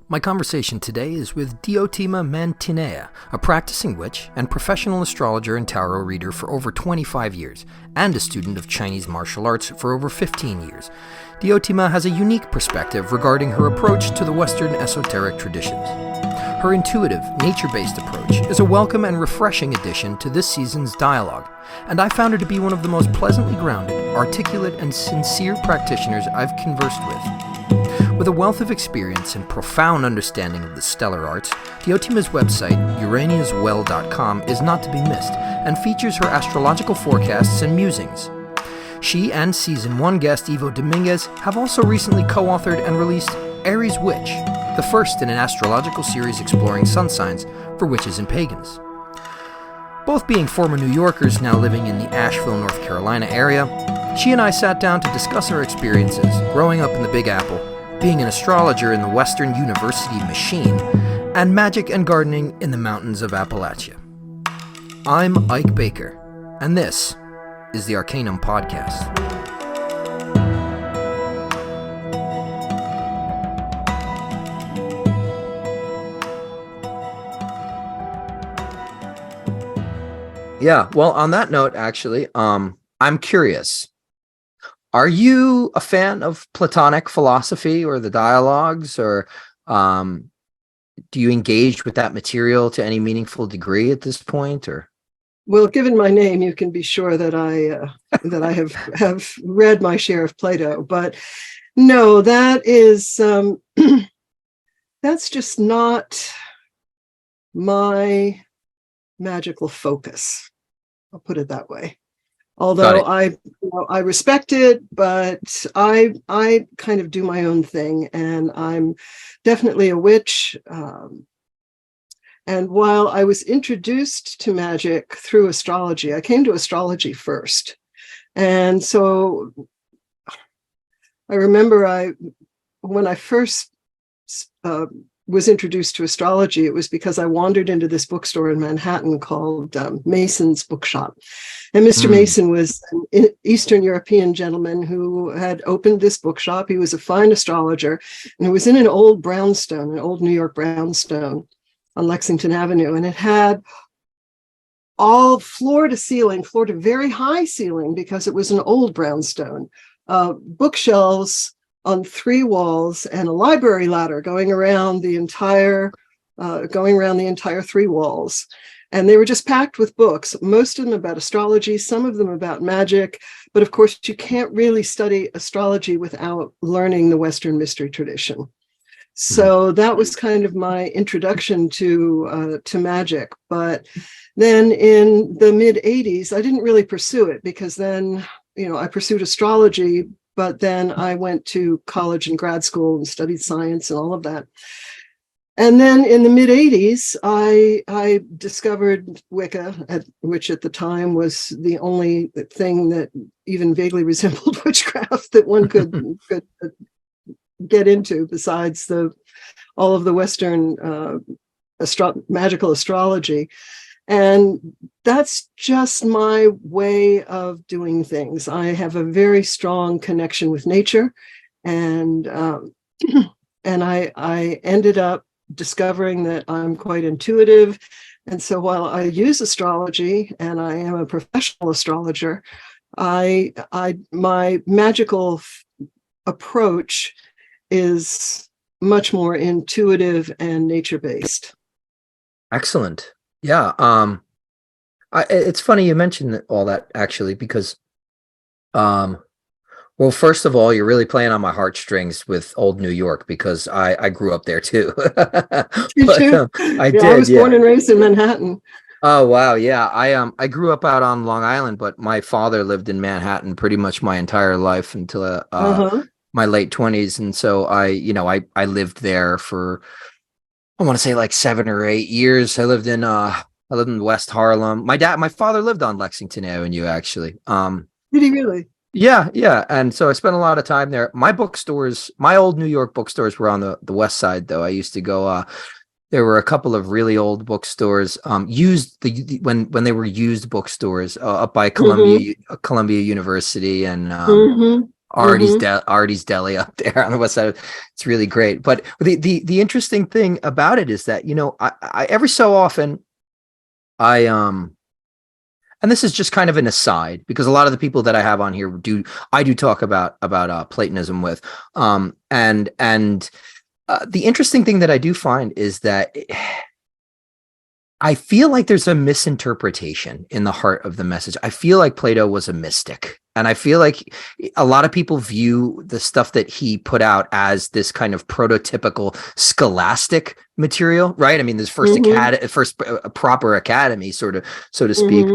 My conversation today is with Diotima Mantineia, a practicing witch and professional astrologer and tarot reader for over 25 years, and a student of Chinese martial arts for over 15 years. Diotima has a unique perspective regarding her approach to the Western esoteric traditions. Her intuitive, nature-based approach is a welcome and refreshing addition to this season's dialogue, and I found her to be one of the most pleasantly grounded, articulate, and sincere practitioners I've conversed with. With a wealth of experience and profound understanding of the stellar arts, Diotima's website, uraniaswell.com, is not to be missed and features her astrological forecasts and musings. She and Season 1 guest Ivo Dominguez have also recently co-authored and released Aries Witch, the first in an astrological series exploring sun signs for witches and pagans. Both being former New Yorkers now living in the Asheville, North Carolina area, she and I sat down to discuss our experiences growing up in the Big Apple, being an astrologer in the Western University machine, and magic and gardening in the mountains of Appalachia. I'm Ike Baker, and this is the Arcanum Podcast. Yeah, well, on that note, actually, I'm curious. Are you a fan of Platonic philosophy or the dialogues, or do you engage with that material to any meaningful degree at this point? Or well, given my name, you can be sure that I have read my share of Plato. But no, that is that's just not my magical focus. I'll put it that way. Although I respect it, but I kind of do my own thing, and I'm definitely a witch. And while I was introduced to magic through astrology, I came to astrology first. And so I remember when I first was introduced to astrology, it was because I wandered into this bookstore in Manhattan called Mason's Bookshop. And Mr. Mason was an Eastern European gentleman who had opened this bookshop. He was a fine astrologer, and it was in an old brownstone, an old New York brownstone on Lexington Avenue. And it had all floor to very high ceiling, because it was an old brownstone, bookshelves on 3 walls and a library ladder going around the entire 3 walls. And they were just packed with books, most of them about astrology, some of them about magic. But of course, you can't really study astrology without learning the Western mystery tradition. So that was kind of my introduction to magic. But then in the mid 80s, I didn't really pursue it, because then, I pursued astrology, but then I went to college and grad school and studied science and all of that. And then in the mid 80s, I discovered Wicca, which at the time was the only thing that even vaguely resembled witchcraft that one could get into, besides all of the Western magical astrology. And that's just my way of doing things. I have a very strong connection with nature, and I ended up discovering that I'm quite intuitive. And so while I use astrology and I am a professional astrologer, my magical approach is much more intuitive and nature-based. Excellent. Yeah. It's funny you mentioned all that, actually, because well, first of all, you're really playing on my heartstrings with old New York, because I grew up there too. You too? I was born and raised in Manhattan. Oh, wow. Yeah. I grew up out on Long Island, but my father lived in Manhattan pretty much my entire life until my late 20s. And so I lived there for, I want to say, like 7 or 8 years. I lived in West Harlem. My father lived on Lexington Avenue, actually. Did he really? Yeah. And so I spent a lot of time there. My old New York bookstores were on the west side, though. I used to go, there were a couple of really old bookstores, when they were used bookstores, up by Columbia University, and Artie's Deli up there on the west side. It's really great. But the interesting thing about it is that, you know, I every so often and this is just kind of an aside because a lot of the people that I have on here I do talk about Platonism with. And the interesting thing that I do find is that I feel like there's a misinterpretation in the heart of the message. I feel like Plato was a mystic, and I feel like a lot of people view the stuff that he put out as this kind of prototypical scholastic material, right? I mean, this first proper academy, sort of, so to speak.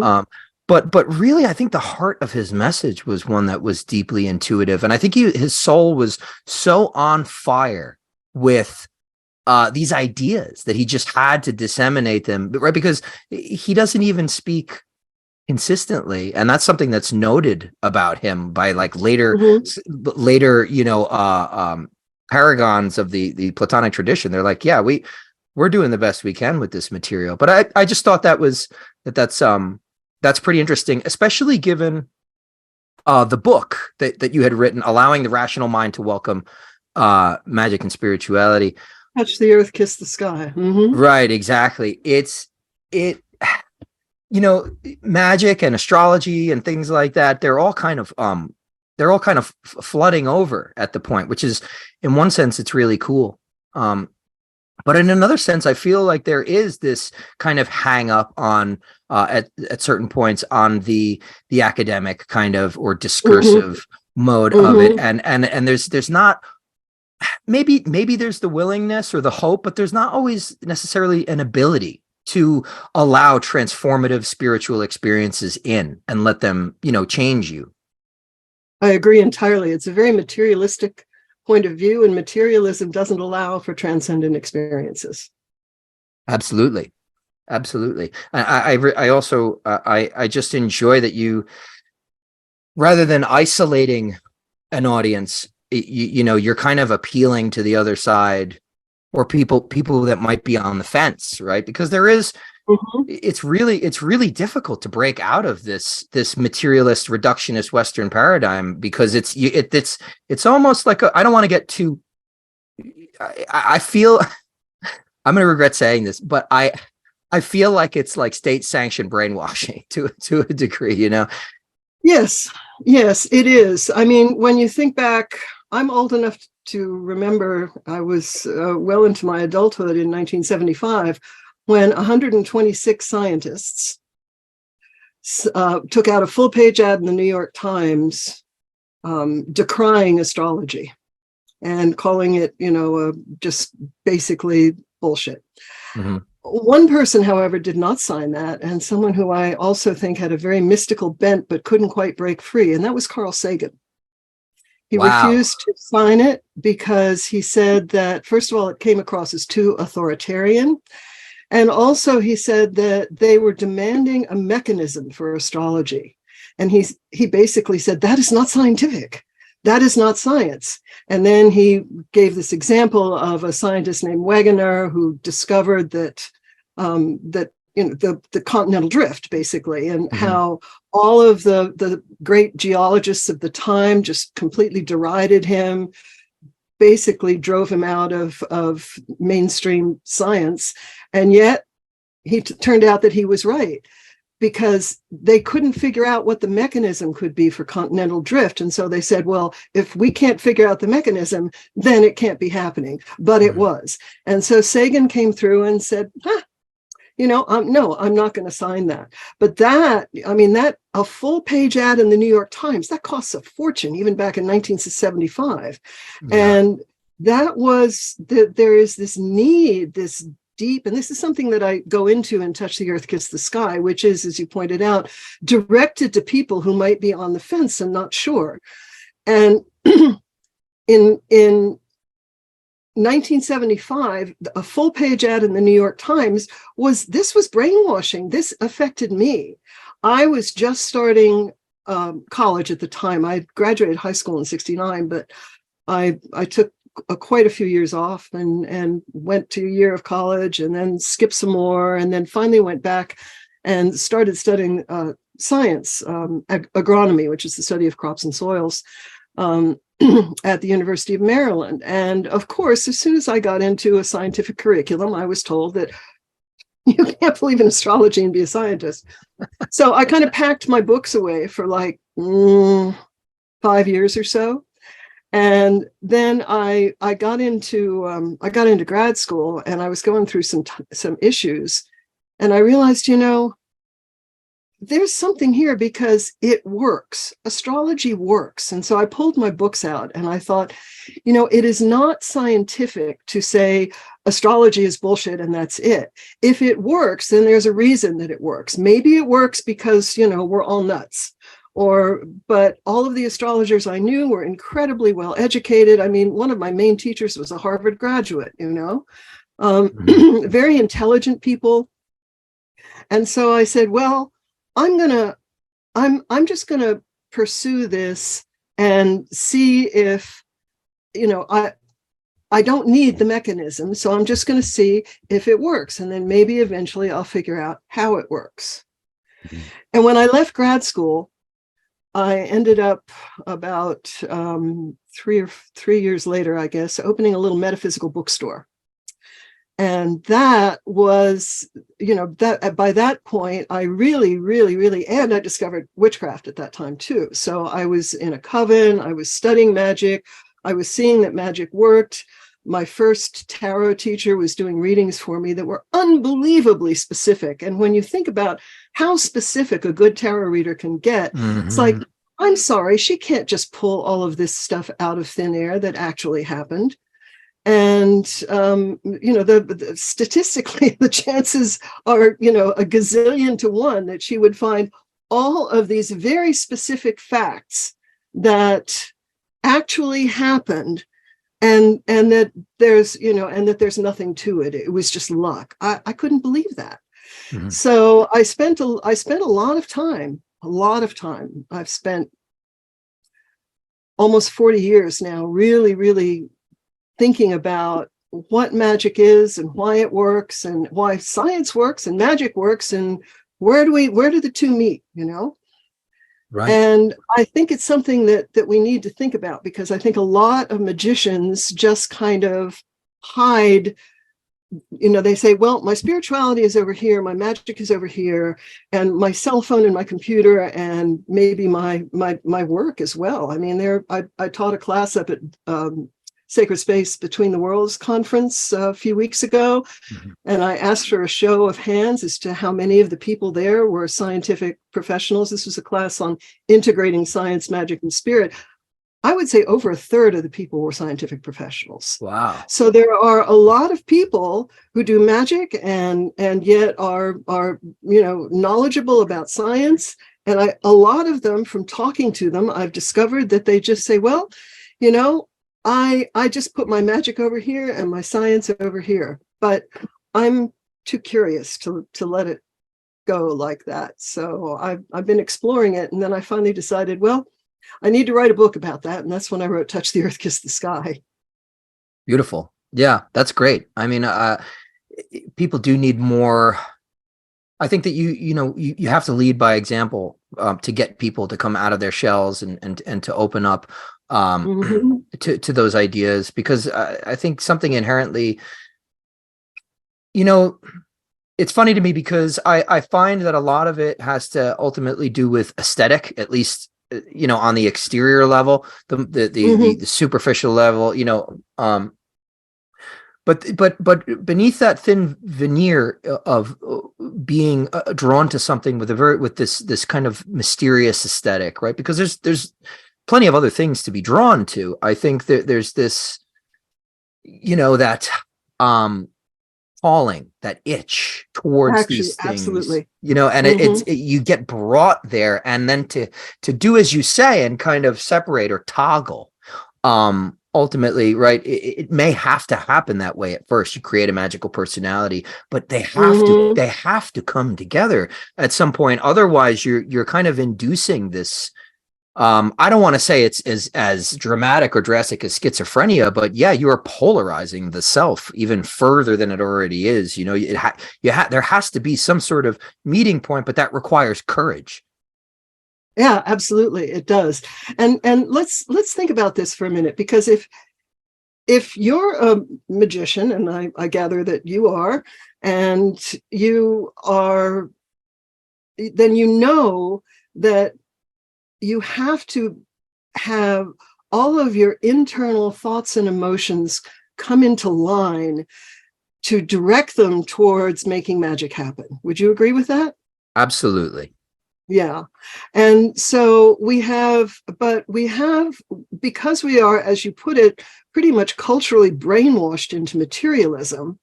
But really, I think the heart of his message was one that was deeply intuitive, and I think his soul was so on fire with these ideas that he just had to disseminate them, right? Because he doesn't even speak consistently, and that's something that's noted about him by like later, you know, paragons of the Platonic tradition. They're like, yeah, we're doing the best we can with this material. But I just thought that's pretty interesting, especially given the book that you had written, Allowing the Rational Mind to Welcome Magic and Spirituality. Touch the earth, kiss the sky. Right, exactly. You know, magic and astrology and things like that, they're all kind of flooding over at the point, which is, in one sense, it's really cool. But in another sense, I feel like there is this kind of hang up on at certain points on the academic kind of or discursive mode of it. And there's not, maybe there's the willingness or the hope, but there's not always necessarily an ability to allow transformative spiritual experiences in and let them, you know, change you. I agree entirely. It's a very materialistic point of view, and materialism doesn't allow for transcendent experiences. Absolutely. I also I just enjoy that you, rather than isolating an audience, you know, you're kind of appealing to the other side, or people that might be on the fence, right? Because there is, it's really difficult to break out of this materialist reductionist Western paradigm, because it's almost like I don't want to get too, I feel I'm going to regret saying this, but I feel like it's like state sanctioned brainwashing to a degree, you know? Yes, it is. I mean, when you think back, I'm old enough to remember I was well into my adulthood in 1975 when 126 scientists took out a full-page ad in the New York Times decrying astrology and calling it, you know, just basically bullshit. One person, however, did not sign that, and someone who I also think had a very mystical bent but couldn't quite break free, and that was Carl Sagan. He refused to sign it because he said that, first of all, it came across as too authoritarian. And also he said that they were demanding a mechanism for astrology. And he basically said, that is not scientific. That is not science. And then he gave this example of a scientist named Wegener who discovered that you know, the continental drift, basically, and how all of the great geologists of the time just completely derided him, basically drove him out of mainstream science. And yet he turned out that he was right, because they couldn't figure out what the mechanism could be for continental drift. And so they said, well, if we can't figure out the mechanism, then it can't be happening. But it was. And so Sagan came through and said, you know, no, I'm not going to sign that. But that a full-page ad in the New York Times, that costs a fortune, even back in 1975. And that was, there is this need, this deep, and this is something that I go into in Touch the Earth, Kiss the Sky, which is, as you pointed out, directed to people who might be on the fence and not sure. And in 1975, a full-page ad in the New York Times was brainwashing. This affected me. I was just starting college at the time. I graduated high school in '69, but I took quite a few years off and went to a year of college and then skipped some more, and then finally went back and started studying science, agronomy, which is the study of crops and soils. at the University of Maryland. And of course, as soon as I got into a scientific curriculum, I was told that you can't believe in astrology and be a scientist. So I kind of packed my books away for like 5 years or so. And then I got into grad school, and I was going through some issues, and I realized, there's something here because it works. Astrology works. And so I pulled my books out and I thought, it is not scientific to say astrology is bullshit and that's it. If it works, then there's a reason that it works. Maybe it works because, we're all nuts. But all of the astrologers I knew were incredibly well educated. I mean, one of my main teachers was a Harvard graduate, very intelligent people. And so I said, well, I'm just gonna pursue this and see if, I don't need the mechanism. So I'm just gonna see if it works. And then maybe eventually I'll figure out how it works. Mm-hmm. And when I left grad school, I ended up about 3 years later, I guess, opening a little metaphysical bookstore. And that was, that by that point, I really, really, really, and I discovered witchcraft at that time too. So I was in a coven, I was studying magic, I was seeing that magic worked. My first tarot teacher was doing readings for me that were unbelievably specific. And when you think about how specific a good tarot reader can get, It's like, I'm sorry, she can't just pull all of this stuff out of thin air that actually happened. And, statistically, the chances are, a gazillion to one that she would find all of these very specific facts that actually happened, and that there's, and that there's nothing to it. It was just luck. I couldn't believe that. Mm-hmm. So I spent a lot of time. I've spent almost 40 years now, really, really thinking about what magic is and why it works and why science works and magic works and where do the two meet, Right. And I think it's something that we need to think about, because I think a lot of magicians just kind of hide. They say, well, my spirituality is over here, my magic is over here, and my cell phone and my computer and maybe my work as well. I mean, I taught a class up at Sacred Space Between the Worlds conference a few weeks ago. Mm-hmm. And I asked for a show of hands as to how many of the people there were scientific professionals. This was a class on integrating science, magic, and spirit. I would say over a third of the people were scientific professionals. Wow. So there are a lot of people who do magic and yet are knowledgeable about science. And a lot of them, from talking to them, I've discovered that they just say, well, I just put my magic over here and my science over here, but I'm too curious to let it go like that. So I've been exploring it, and then I finally decided, well, I need to write a book about that, and that's when I wrote "Touch the Earth, Kiss the Sky." Beautiful, yeah, that's great. I mean, people do need more. I think that you have to lead by example to get people to come out of their shells and to open up to those ideas, because I think something inherently, it's funny to me because I find that a lot of it has to ultimately do with aesthetic, at least, on the exterior level, the superficial level, but beneath that thin veneer of being drawn to something with this kind of mysterious aesthetic, right? Because there's plenty of other things to be drawn to. I think that there's this, that calling, that itch towards these things, absolutely. And you get brought there, and then to do as you say and kind of separate or toggle. Ultimately, right, it may have to happen that way at first. You create a magical personality, but they have to come together at some point. Otherwise, you're kind of inducing this. I don't want to say it's as dramatic or drastic as schizophrenia, but yeah, you are polarizing the self even further than it already is. There has to be some sort of meeting point, but that requires courage. Yeah, absolutely, it does. And let's think about this for a minute, because if you're a magician, and I gather that you are, and you are, then you know that you have to have all of your internal thoughts and emotions come into line to direct them towards making magic happen. Would you agree with that? Absolutely. Yeah. And so we have, because we are, as you put it, pretty much culturally brainwashed into materialism,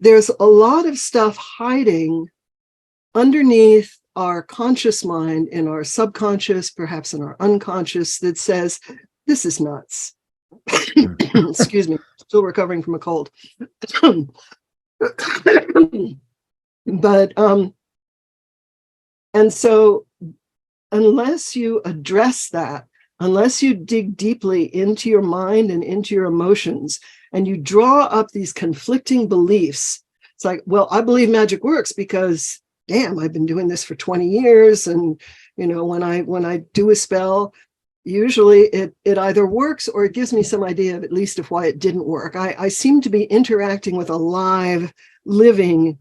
there's a lot of stuff hiding underneath our conscious mind, in our subconscious, perhaps in our unconscious, that says, this is nuts. Excuse me, still recovering from a cold. But and so unless you address that, unless you dig deeply into your mind and into your emotions, and you draw up these conflicting beliefs, it's like, well, I believe magic works because, damn, I've been doing this for 20 years. And, when I do a spell, usually it either works or it gives me some idea of at least of why it didn't work. I seem to be interacting with a live, living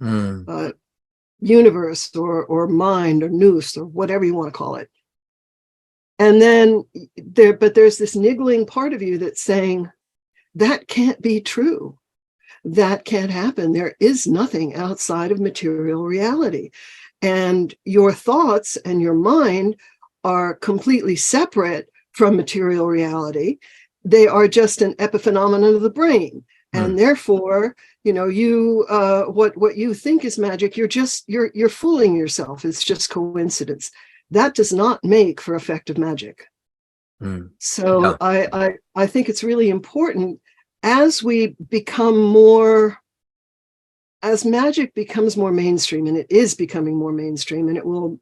universe or mind or nous or whatever you want to call it. And then there's this niggling part of you that's saying, that can't be true. That can't happen. There is nothing outside of material reality. And your thoughts and your mind are completely separate from material reality. They are just an epiphenomenon of the brain. And therefore, what you think is magic, you're fooling yourself. It's just coincidence. That does not make for effective magic. So yeah. I think it's really important, as we become more, as magic becomes more mainstream, and it is becoming more mainstream, and it will,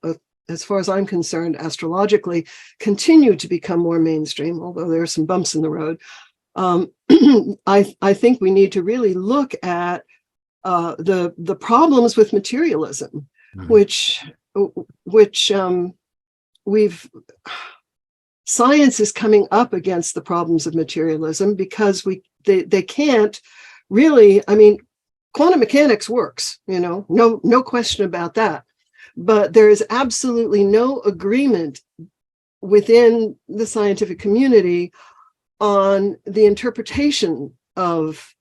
as far as I'm concerned, astrologically, continue to become more mainstream, although there are some bumps in the road. I think we need to really look at the problems with materialism, which science is coming up against the problems of materialism, because they can't really, I mean, quantum mechanics works, no question about that. But there is absolutely no agreement within the scientific community on the interpretation of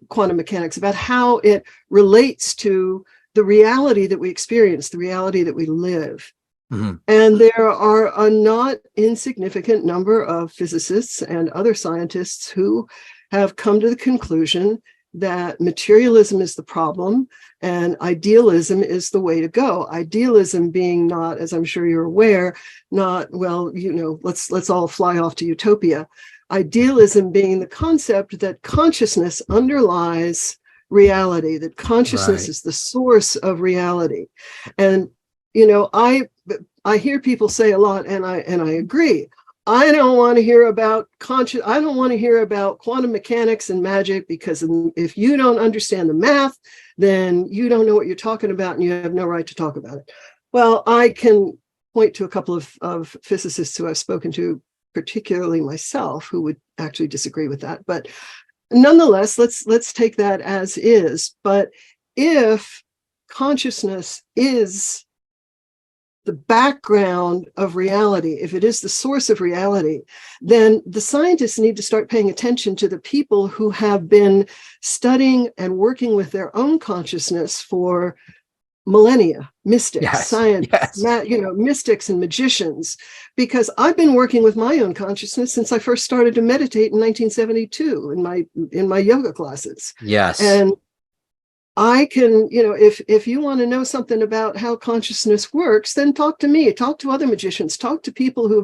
quantum mechanics, about how it relates to the reality that we experience, the reality that we live. And there are a not insignificant number of physicists and other scientists who have come to the conclusion that materialism is the problem and idealism is the way to go. Idealism being not, as I'm sure you're aware, not, well, let's all fly off to utopia. Idealism being the concept that consciousness underlies reality, that consciousness is the source of reality. And I hear people say a lot, and I agree. I don't want to hear about I don't want to hear about quantum mechanics and magic, because if you don't understand the math, then you don't know what you're talking about, and you have no right to talk about it. Well, I can point to a couple of physicists who I've spoken to, particularly myself, who would actually disagree with that. But nonetheless, let's take that as is. But if consciousness is the background of reality, if it is the source of reality, then the scientists need to start paying attention to the people who have been studying and working with their own consciousness for millennia, mystics, science, mystics and magicians, because I've been working with my own consciousness since I first started to meditate in 1972 in my yoga classes. Yes. And I can, if you want to know something about how consciousness works, then talk to me, talk to other magicians, talk to people who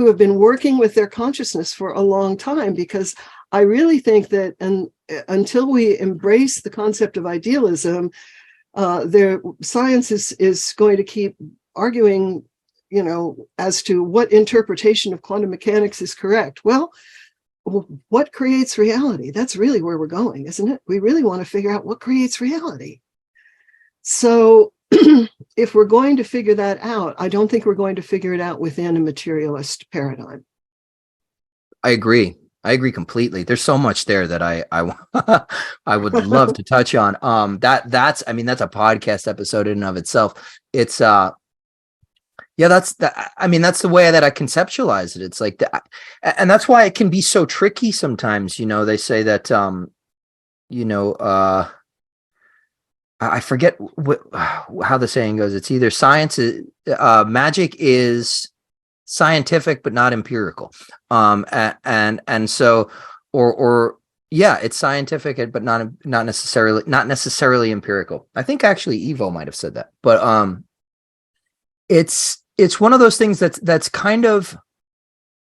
have been working with their consciousness for a long time, because I really think that until we embrace the concept of idealism, science is going to keep arguing, as to what interpretation of quantum mechanics is correct. Well, what creates reality? That's really where we're going, isn't it? We really want to figure out what creates reality. So if we're going to figure that out, I don't think we're going to figure it out within a materialist paradigm. I agree. I agree completely. There's so much there that I would love to touch on. That's I mean, that's a podcast episode in and of itself. It's yeah, I mean, that's the way that I conceptualize it. It's like that, and that's why it can be so tricky sometimes. You know, they say that you know, I forget how the saying goes. It's either magic is scientific but not empirical, and so or yeah, it's scientific but not necessarily empirical. I think actually Evo might have said that, but it's one of those things that's kind of,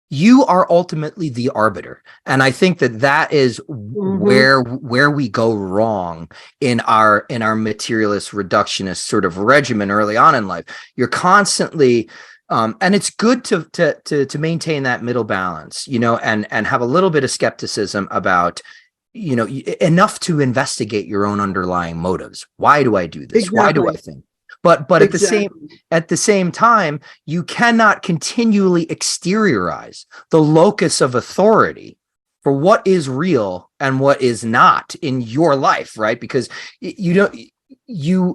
you are ultimately the arbiter, and I think that is where we go wrong in our materialist reductionist sort of regimen early on in life. You're constantly and it's good to maintain that middle balance, you know, and have a little bit of skepticism about, you know, enough to investigate your own underlying motives. Why do I do this? Exactly. Why do I think? But at the same time, you cannot continually exteriorize the locus of authority for what is real and what is not in your life, right? Because you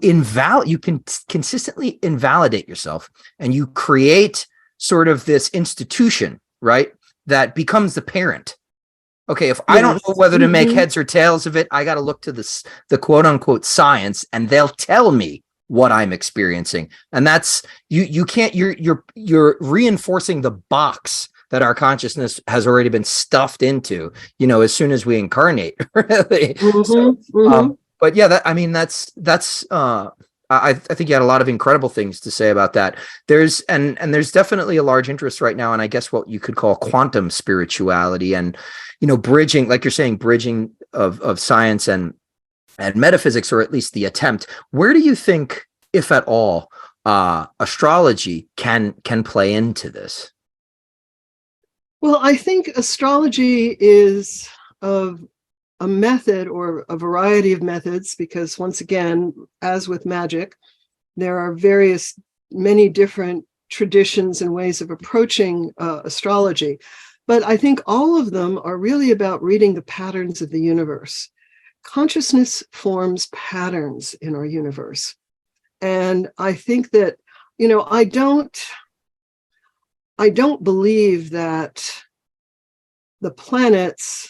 can consistently invalidate yourself, and you create sort of this institution, right, that becomes the parent. Okay, if I don't know whether to make heads or tails of it, I got to look to the quote unquote science, and they'll tell me what I'm experiencing. And that's you can't, you're reinforcing the box that our consciousness has already been stuffed into, you know, as soon as we incarnate, really. But yeah, I think you had a lot of incredible things to say about that. There's definitely a large interest right now, and I guess what you could call quantum spirituality, and, you know, bridging, like you're saying, bridging of science and metaphysics, or at least the attempt. Where do you think, if at all, astrology can play into this? Well, I think astrology is a method, or a variety of methods, because once again, as with magic, there are many different traditions and ways of approaching astrology. But I think all of them are really about reading the patterns of the universe. Consciousness forms patterns in our universe. And I think that, you know, I don't believe that the planets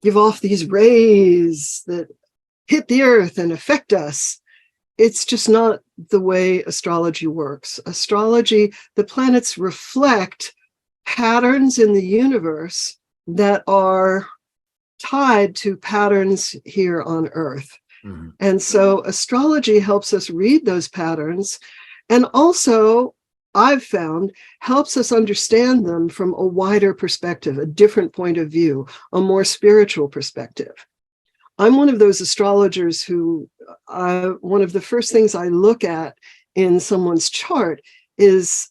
give off these rays that hit the earth and affect us. It's just not the way astrology works. Astrology, the planets reflect patterns in the universe that are tied to patterns here on Earth. And so astrology helps us read those patterns, and also, I've found, helps us understand them from a wider perspective, a different point of view, a more spiritual perspective. I'm one of those astrologers who, one of the first things I look at in someone's chart is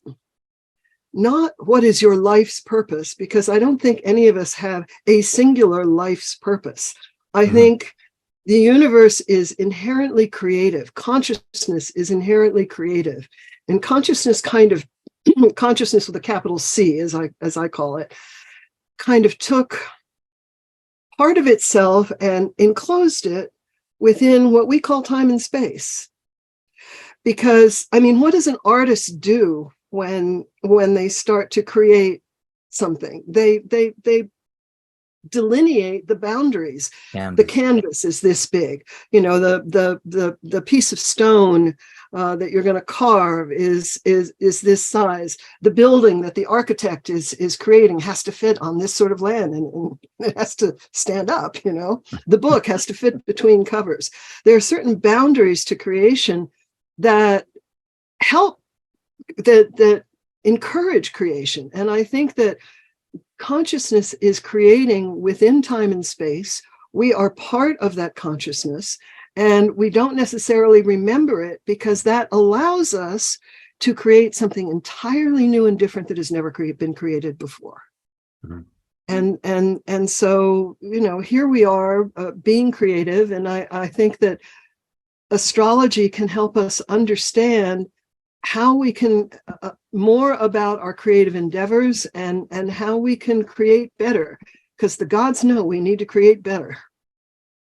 not what is your life's purpose, because I don't think any of us have a singular life's purpose. I think the universe is inherently creative. Consciousness is inherently creative. And consciousness consciousness with a capital C, as I call it, kind of took part of itself and enclosed it within what we call time and space. Because, I mean, what does an artist do when they start to create something? They delineate the boundaries. The canvas is this big, you know, the piece of stone that you're going to carve is this size. The building that the architect is creating has to fit on this sort of land, and it has to stand up, you know. The book has to fit between covers. There are certain boundaries to creation that help, that encourage creation. And I think that consciousness is creating within time and space. We are part of that consciousness, and we don't necessarily remember it, because that allows us to create something entirely new and different that has never been created before. And so, you know, here we are being creative, and I think that astrology can help us understand how we can more about our creative endeavors and how we can create better, because the gods know we need to create better.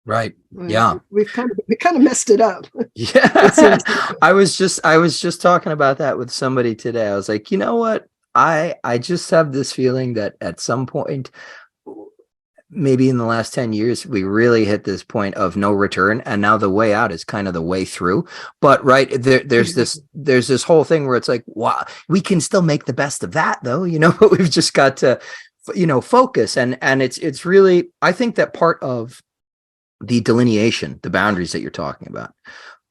Right. Yeah. We kind of messed it up. Yeah. It seems. I was just talking about that with somebody today. I was like, you know what? I just have this feeling that at some point, maybe in the last 10 years, we really hit this point of no return. And now the way out is kind of the way through. But right there's this whole thing where it's like, wow, we can still make the best of that though, but we've just got to, focus. And it's really, I think that part of the delineation, the boundaries that you're talking about.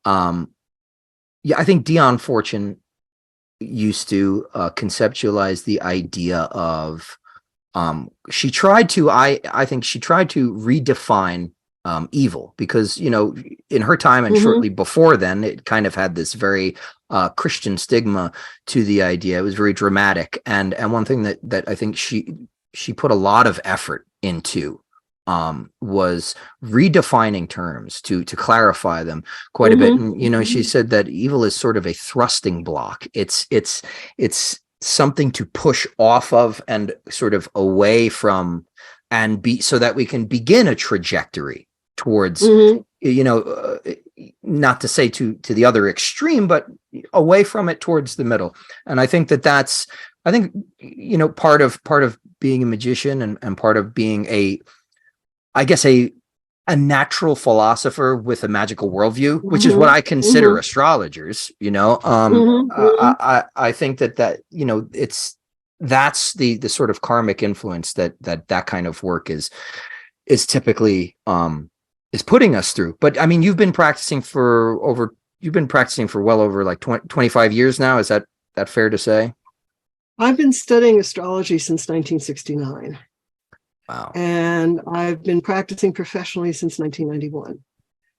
I think Dion Fortune used to conceptualize the idea of, she tried to, I think she tried to redefine evil, because, in her time and shortly before then, it kind of had this very Christian stigma to the idea. It was very dramatic. And one thing that I think she put a lot of effort into was redefining terms to clarify them quite a bit. And, she said that evil is sort of a thrusting block. It's something to push off of and sort of away from, and be, so that we can begin a trajectory towards, not to say to the other extreme, but away from it towards the middle. And I think that's part of being a magician and part of being a natural philosopher with a magical worldview, which is what I consider astrologers, I think that that's the sort of karmic influence that kind of work is typically is putting us through. But I mean, you've been practicing for well over like 25 years now. Is that fair to say? I've been studying astrology since 1969. Wow. And I've been practicing professionally since 1991.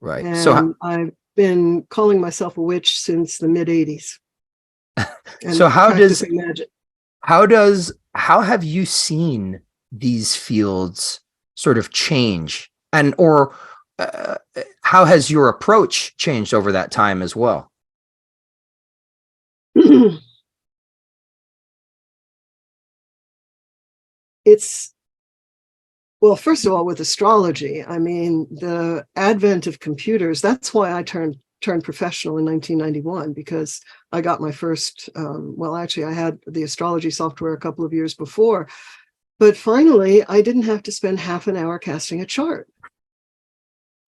Right. And so I've been calling myself a witch since the mid 80s. So how have you seen these fields sort of change, and or how has your approach changed over that time as well? Well, first of all, with astrology, I mean, the advent of computers, that's why I turned professional in 1991, because I got my first, actually, I had the astrology software a couple of years before, but finally, I didn't have to spend half an hour casting a chart.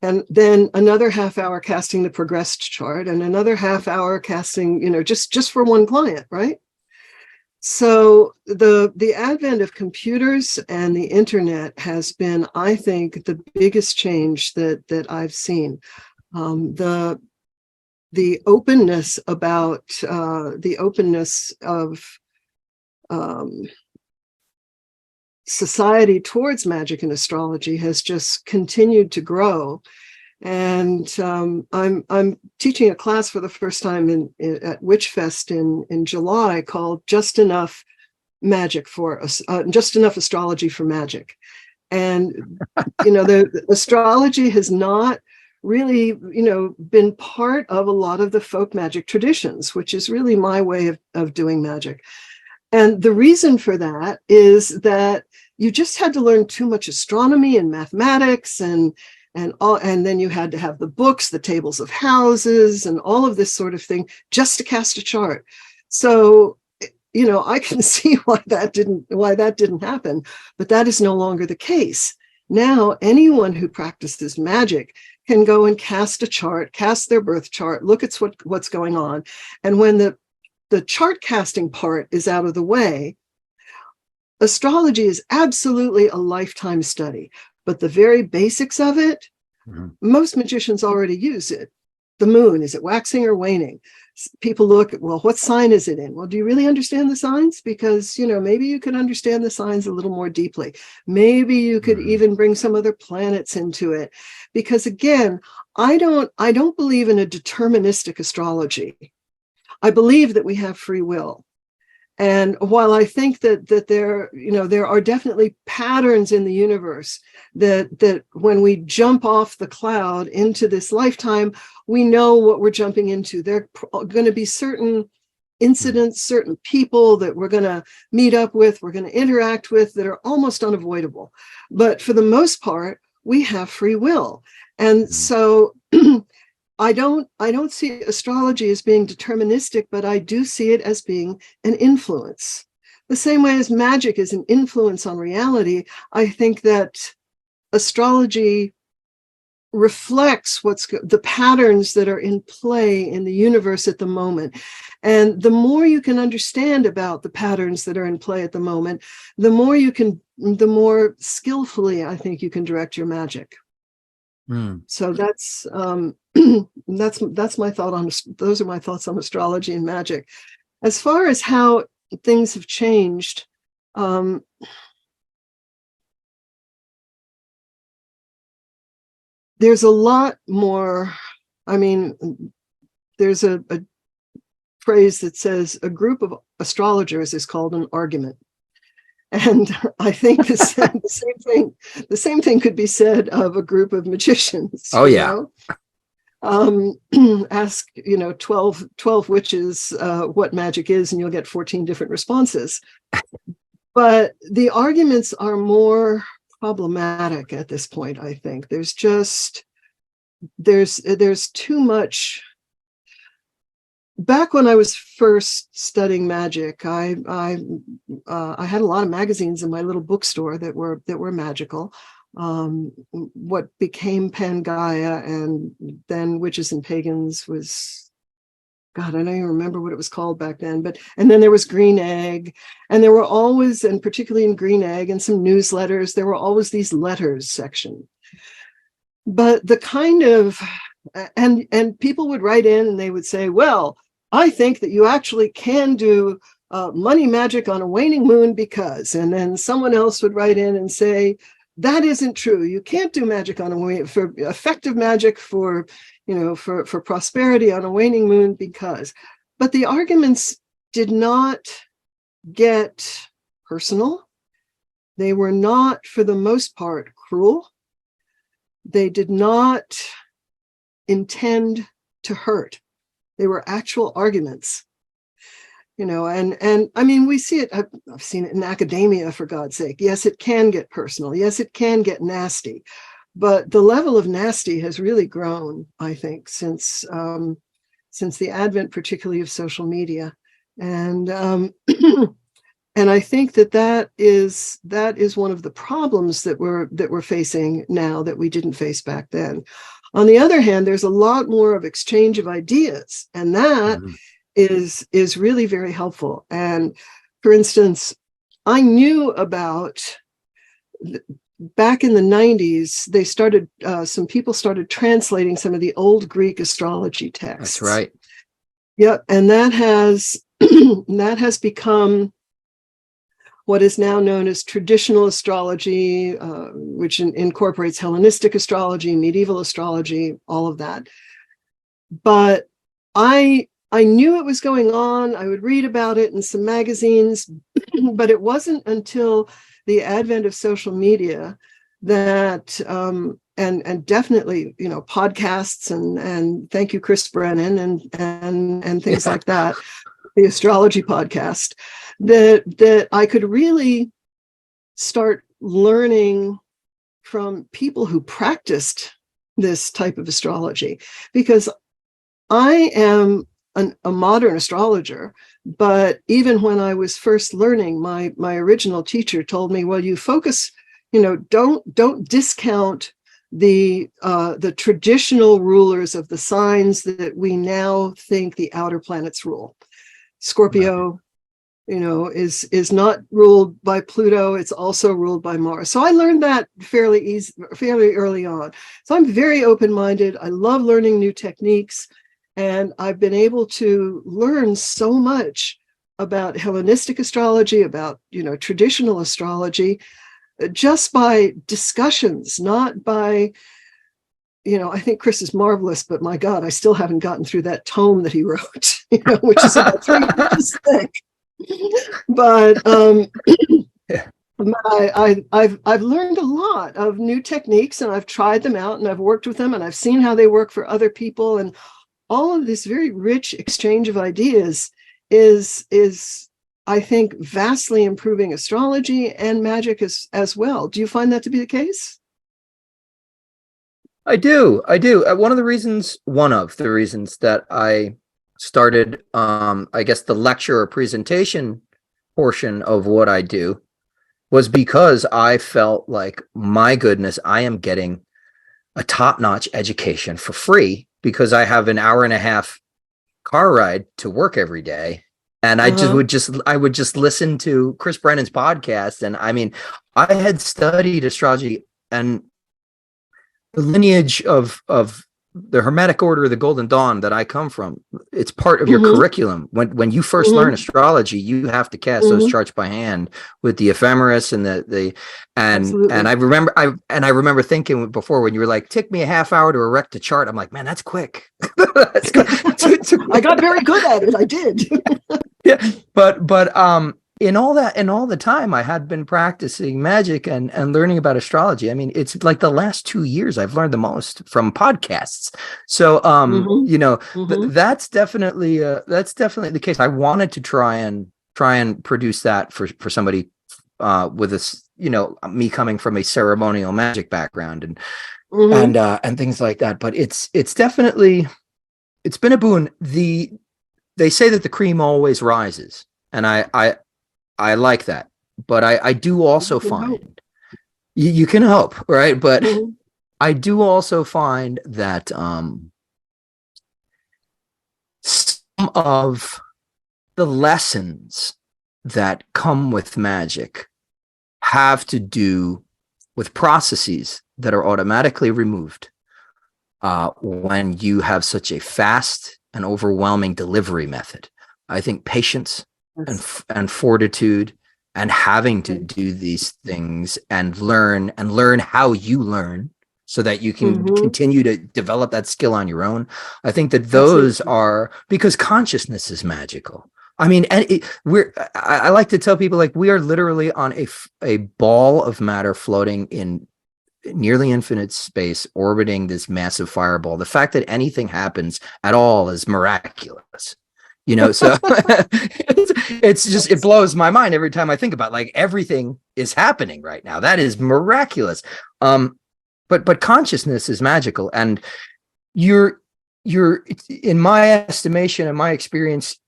And then another half hour casting the progressed chart, and another half hour casting, just for one client, right? So the advent of computers and the internet has been, I think, the biggest change that I've seen. The openness about the openness of society towards magic and astrology has just continued to grow. And I'm teaching a class for the first time at Witchfest in July called "Just Enough Magic for Just Enough Astrology for Magic," and the astrology has not really been part of a lot of the folk magic traditions, which is really my way of doing magic. And the reason for that is that you just had to learn too much astronomy and mathematics and then you had to have the books, the tables of houses, and all of this sort of thing just to cast a chart. So, I can see why that didn't happen, but that is no longer the case. Now, anyone who practices magic can go and cast a chart, cast their birth chart, look at what's going on. And when the chart casting part is out of the way, astrology is absolutely a lifetime study. But the very basics of it, most magicians already use it. The moon, is it waxing or waning? People look at, well, what sign is it in? Well, do you really understand the signs? Because, maybe you could understand the signs a little more deeply. Maybe you could even bring some other planets into it. Because again, I don't believe in a deterministic astrology. I believe that we have free will. And while I think that there are definitely patterns in the universe that when we jump off the cloud into this lifetime, we know what we're jumping into. There are going to be certain incidents, certain people that we're going to meet up with, we're going to interact with, that are almost unavoidable. But for the most part, we have free will. And so I don't see astrology as being deterministic, but I do see it as being an influence. The same way as magic is an influence on reality, I think that astrology reflects the patterns that are in play in the universe at the moment. And the more you can understand about the patterns that are in play at the moment, the more skillfully I think you can direct your magic. So that's my thought on, those are my thoughts on astrology and magic. As far as how things have changed, there's a lot more. I mean, there's a phrase that says a group of astrologers is called an argument. And I think the same thing could be said of a group of magicians. Oh, yeah. Ask 12 witches what magic is, and you'll get 14 different responses. But the arguments are more problematic at this point. I think there's too much. Back when I was first studying magic, I had a lot of magazines in my little bookstore that were magical. What became Pangaea and then Witches and Pagans was, God, I don't even remember what it was called back then. And then there was Green Egg, and there were always, and particularly in Green Egg and some newsletters, there were always these letters section. But the kind of, and people would write in and they would say, well, I think that you actually can do money magic on a waning moon because, and then someone else would write in and say, that isn't true. You can't do magic on a waning, for effective magic for prosperity on a waning moon because. But the arguments did not get personal. They were not, for the most part, cruel. They did not intend to hurt. They were actual arguments, and I mean, we see it. I've seen it in academia, for God's sake. Yes, it can get personal. Yes, it can get nasty, but the level of nasty has really grown, I think, since the advent, particularly of social media, and and I think that is one of the problems that we're facing now that we didn't face back then. On the other hand, there's a lot more of exchange of ideas, and that is really very helpful. And for instance, I knew about, back in the 90s, they started, some people started translating some of the old Greek astrology texts. That's right. Yep. And that has become what is now known as traditional astrology, which incorporates Hellenistic astrology, medieval astrology, all of that. But I knew it was going on. I would read about it in some magazines, but it wasn't until the advent of social media that, and definitely, podcasts and thank you, Chris Brennan, and things like that, the astrology podcast, that I could really start learning from people who practiced this type of astrology, because I am a modern astrologer, but even when I was first learning, my original teacher told me, well, you focus, don't discount the traditional rulers of the signs that we now think the outer planets rule. Scorpio, is not ruled by Pluto. It's also ruled by Mars. So I learned that fairly early on. So I'm very open-minded. I love learning new techniques. And I've been able to learn so much about Hellenistic astrology, about, traditional astrology, just by discussions, not by, I think Chris is marvelous, but my God, I still haven't gotten through that tome that he wrote, which is about 3 inches thick. But Yeah. I've learned a lot of new techniques, and I've tried them out, and I've worked with them, and I've seen how they work for other people, and all of this very rich exchange of ideas is I think vastly improving astrology and magic as well. Do you find that to be the case? I do. I do. One of the reasons that I started, I guess, the lecture or presentation portion of what I do was because I felt like, my goodness, I am getting a top-notch education for free because I have an hour and a half car ride to work every day. And I would just listen to Chris Brennan's podcast. And I mean, I had studied astrology and the lineage of the Hermetic Order of the Golden Dawn that I come from. It's part of your curriculum. When you first learn astrology, you have to cast those charts by hand with the ephemeris and and I remember thinking before, when you were like, "Take me a half hour to erect a chart," I'm like, "Man, that's quick." That's good. I got very good at it. I did. Yeah, but in all the time I had been practicing magic and learning about astrology, I mean, it's like the last 2 years I've learned the most from podcasts. So that's definitely the case. I wanted to try and produce that for somebody with this, me coming from a ceremonial magic background and things like that. But it's definitely, it's been a boon. They say that the cream always rises, and I like that, but I do also find you can hope, right? But I do also find that some of the lessons that come with magic have to do with processes that are automatically removed when you have such a fast and overwhelming delivery method. I think patience and fortitude and having to do these things and learn how you learn so that you can continue to develop that skill on your own. I think that those are, because consciousness is magical. I mean, and I like to tell people, like, we are literally on a ball of matter floating in nearly infinite space, orbiting this massive fireball. The fact that anything happens at all is miraculous. So it's just, it blows my mind every time I think about, like, everything is happening right now. That is miraculous. But consciousness is magical, and you're in my estimation and my experience,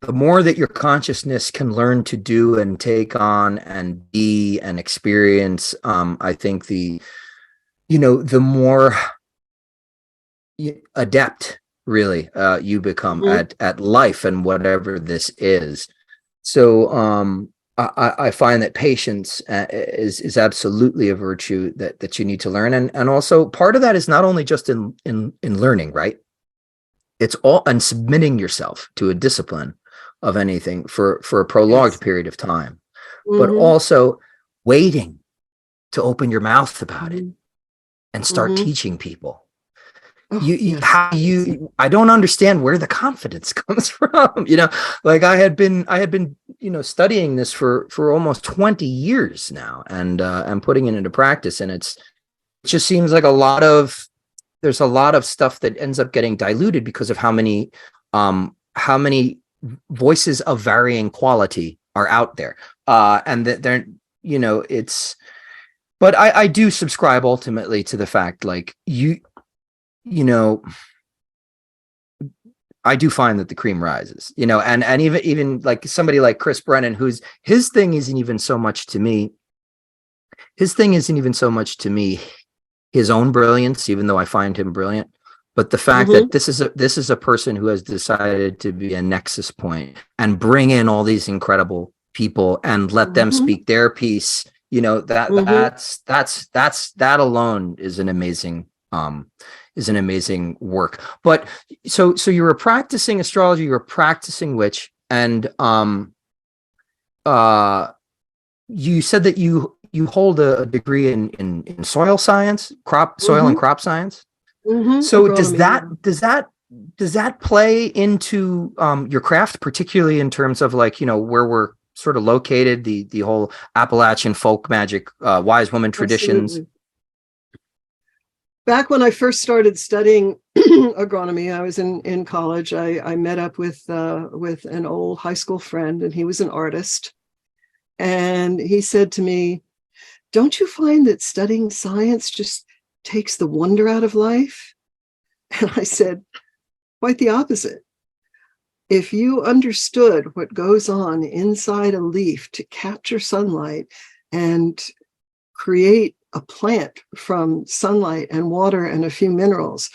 the more that your consciousness can learn to do and take on and be and experience, I think the more adept really you become at life and whatever this is. So I find that patience is absolutely a virtue that you need to learn, and also part of that is not only just in learning, right? It's all and submitting yourself to a discipline of anything for a prolonged period of time, but also waiting to open your mouth about it and start teaching people. I don't understand where the confidence comes from. Like, I had been studying this for almost 20 years now, and putting it into practice, and it just seems like there's a lot of stuff that ends up getting diluted because of how many voices of varying quality are out there, and that they're but I do subscribe ultimately to the fact, like, I do find that the cream rises, and even like somebody like Chris Brennan, his thing isn't even so much to me his own brilliance, even though I find him brilliant, but the fact that this is a person who has decided to be a nexus point and bring in all these incredible people and let them speak their piece. That alone is an amazing work. But so you were practicing astrology, you were practicing witch, and you said that you hold a degree in soil science, soil and crop science. So does that does that play into your craft, particularly in terms of like, where we're sort of located, the whole Appalachian folk magic, wise woman traditions? Absolutely. Back when I first started studying agronomy, I was in college. I met up with an old high school friend, and he was an artist. And he said to me, "Don't you find that studying science just takes the wonder out of life?" And I said, "Quite the opposite. If you understood what goes on inside a leaf to capture sunlight and create a plant from sunlight and water and a few minerals,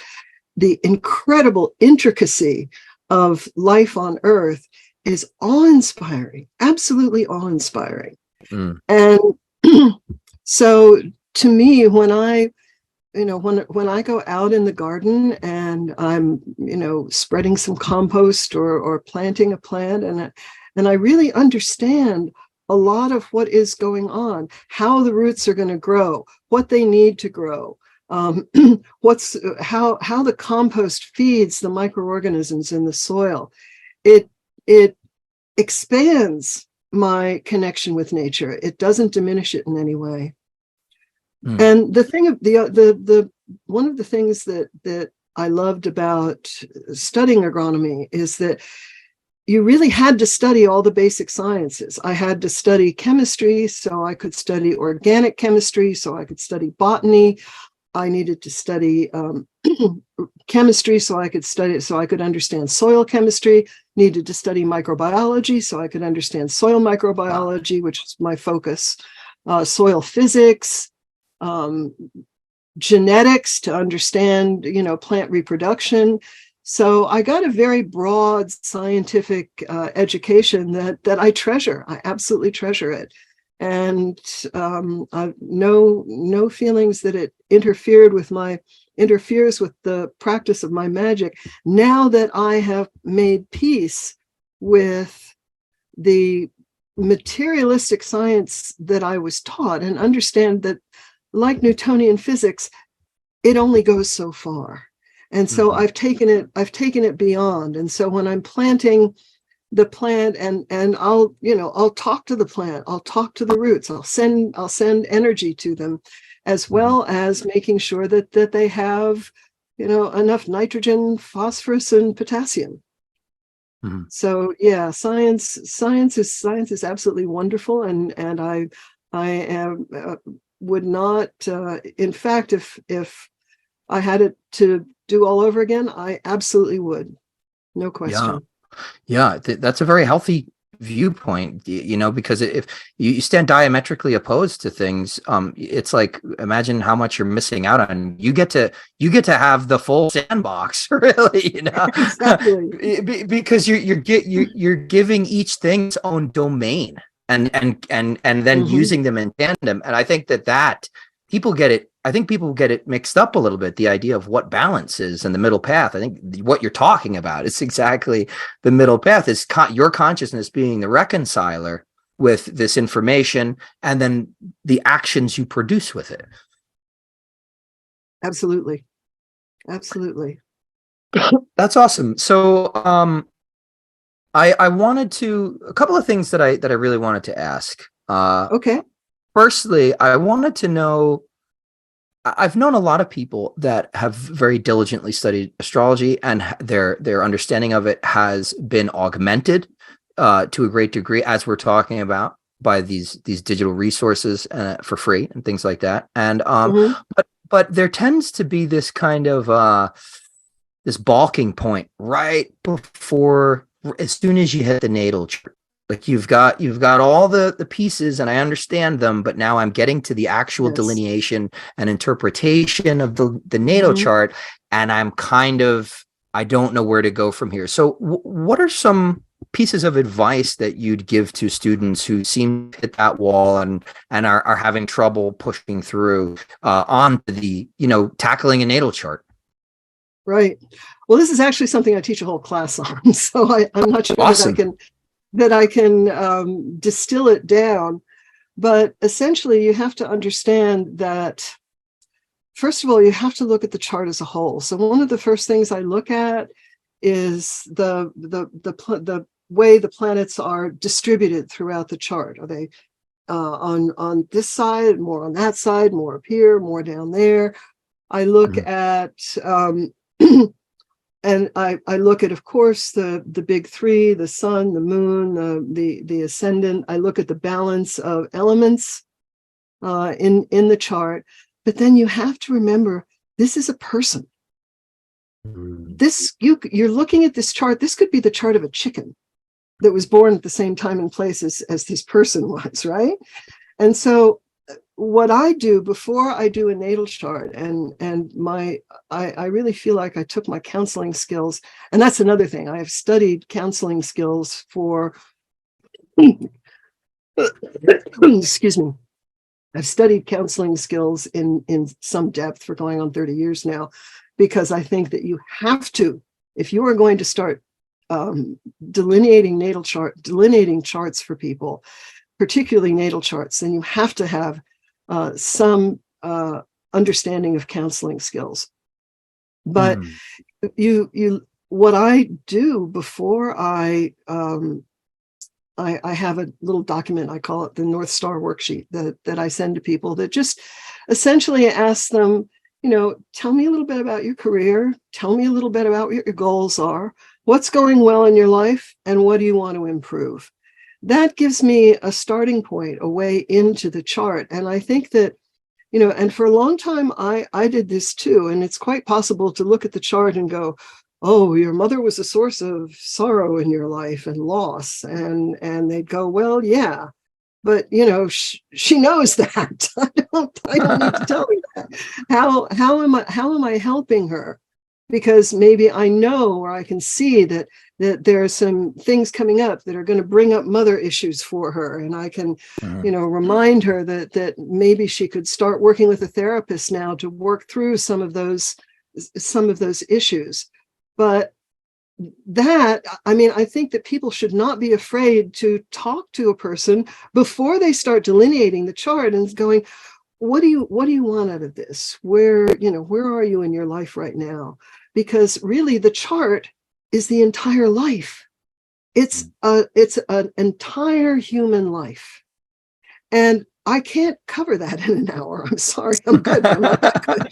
the incredible intricacy of life on Earth is awe-inspiring, absolutely awe-inspiring." Mm. And so to me, when I go out in the garden and I'm, spreading some compost or planting a plant, and I really understand a lot of what is going on, how the roots are going to grow, what they need to grow, how the compost feeds the microorganisms in the soil. It expands my connection with nature. It doesn't diminish it in any way. And the thing of the one of the things that I loved about studying agronomy is that you really had to study all the basic sciences. I had to study chemistry, so I could study organic chemistry, so I could study botany. I needed to study chemistry, so I could understand soil chemistry. Needed to study microbiology, so I could understand soil microbiology, which is my focus. Soil physics, genetics to understand, plant reproduction. So I got a very broad scientific education that I treasure. I absolutely treasure it. And I've no feelings that it interferes with the practice of my magic. Now that I have made peace with the materialistic science that I was taught and understand that, like Newtonian physics, it only goes so far. And so I've taken it beyond. And so when I'm planting the plant and I'll talk to the plant, I'll talk to the roots, I'll send energy to them, as well as making sure that they have, enough nitrogen, phosphorus, and potassium. So yeah, science is absolutely wonderful. And I am would not, in fact, if I had it to do all over again, I absolutely would. No question. Yeah. That's a very healthy viewpoint, because if you stand diametrically opposed to things, it's like, imagine how much you're missing out on. You get to have the full sandbox, really, Exactly. because you're giving each thing its own domain and then using them in tandem. And I think that people get it. I think people get it mixed up a little bit, the idea of what balance is and the middle path. I think what you're talking about is exactly the middle path, is your consciousness being the reconciler with this information and then the actions you produce with it. Absolutely. That's awesome. So I wanted a couple of things that I really wanted to ask. Okay. Firstly, I wanted to know, I've known a lot of people that have very diligently studied astrology, and their understanding of it has been augmented to a great degree, as we're talking about, by these digital resources for free and things like that. And but there tends to be this kind of this balking point right before, as soon as you hit the natal chart. Like you've got all the pieces, and I understand them, but now I'm getting to the actual delineation and interpretation of the natal chart, and I don't know where to go from here. So what are some pieces of advice that you'd give to students who seem to hit that wall and are having trouble pushing through onto the, tackling a natal chart? Right. Well, this is actually something I teach a whole class on, so I'm not sure Awesome. that I can distill it down. But essentially, you have to understand that, first of all, you have to look at the chart as a whole. So one of the first things I look at is the way the planets are distributed throughout the chart. Are they on this side, more on that side, more up here, more down there? I look at and I look at, of course, the big three: the sun, the moon, the ascendant. I look at the balance of elements in the chart. But then you have to remember, this is a person. You're looking at this chart. This could be the chart of a chicken that was born at the same time and place as this person was, right? And so what I do before I do a natal chart, and I really feel like I took my counseling skills, and that's another thing. I have studied counseling skills for excuse me. I've studied counseling skills in some depth for going on 30 years now, because I think that you have to, if you are going to start delineating charts for people, particularly natal charts, then you have to have some understanding of counseling skills. But what I do before I have a little document, I call it the North Star worksheet, that I send to people, that just essentially asks them, tell me a little bit about your career, tell me a little bit about what your goals are, what's going well in your life, and what do you want to improve. That gives me a starting point, a way into the chart. And I think that, and for a long time, I did this too. And it's quite possible to look at the chart and go, oh, your mother was a source of sorrow in your life and loss. And they'd go, well, yeah, but she knows that. I don't need to tell her that. How am I helping her? Because maybe I know, or I can see that there are some things coming up that are going to bring up mother issues for her, and I can, remind her that maybe she could start working with a therapist now to work through some of those issues. But I think that people should not be afraid to talk to a person before they start delineating the chart and going, what do you want out of this? Where are you in your life right now? Because really the chart is the entire life. It's an entire human life. And I can't cover that in an hour. I'm sorry, I'm good. I'm not that good,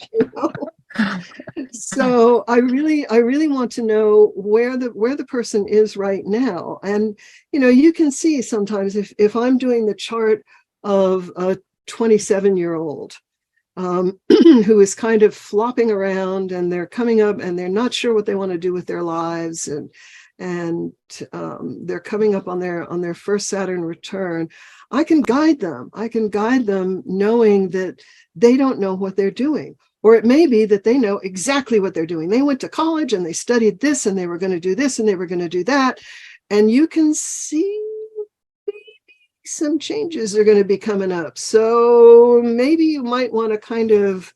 So I really want to know where the person is right now. And you can see sometimes if I'm doing the chart of a 27-year-old who is kind of flopping around, and they're coming up and they're not sure what they want to do with their lives, and they're coming up on their first Saturn return, I can guide them knowing that they don't know what they're doing. Or it may be that they know exactly what they're doing. They went to college and they studied this, and they were going to do this, and they were going to do that. And you can see some changes are going to be coming up. So maybe you might want to kind of